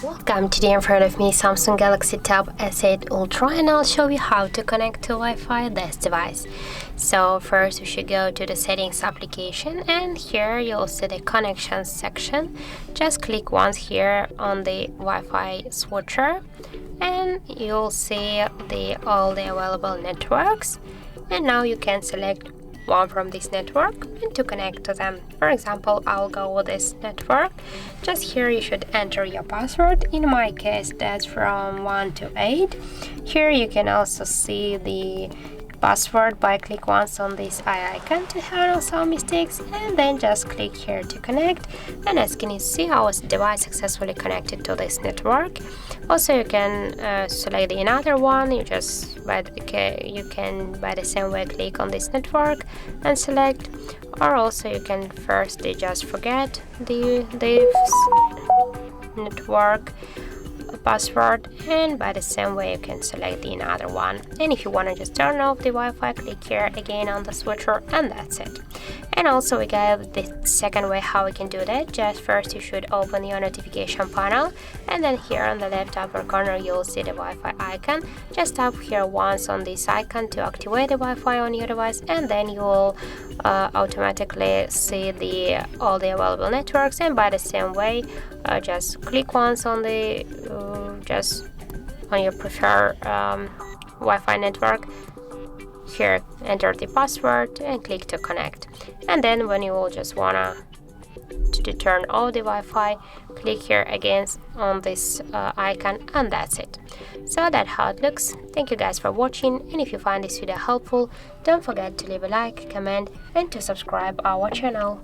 Welcome, today in front of me Samsung Galaxy Tab S8 Ultra, and I'll show you how to connect to Wi-Fi this device. So first we should go to the settings application, and here you'll see the connections section. Just click once here on the Wi-Fi switcher and you'll see all the available networks, and now you can select one from this network and to connect to them. For example, I'll go with this network. Just here you should enter your password. In my case, that's from 1 to 8. Here you can also see the password by click once on this eye icon to handle some mistakes, and then just click here to connect. And as you can see, our device successfully connected to this network. Also, you can select another one. You can by the same way click on this network and select, or also you can first just forget the network password, and by the same way you can select another one. And if you want to just turn off the Wi-Fi, click here again on the switcher, and that's it. And also we got the second way how we can do that. Just first you should open your notification panel, and then here on the left upper corner you'll see the Wi-Fi icon. Just tap here once on this icon to activate the Wi-Fi on your device, and then you will automatically see all the available networks. And by the same way, just click once on the just on your preferred Wi-Fi network. Here enter the password and click to connect. And then when you will just wanna to turn off the Wi-Fi, click here again on this icon, and that's it. So that's how it looks. Thank you guys for watching, and if you find this video helpful, don't forget to leave a like, comment, and to subscribe our channel.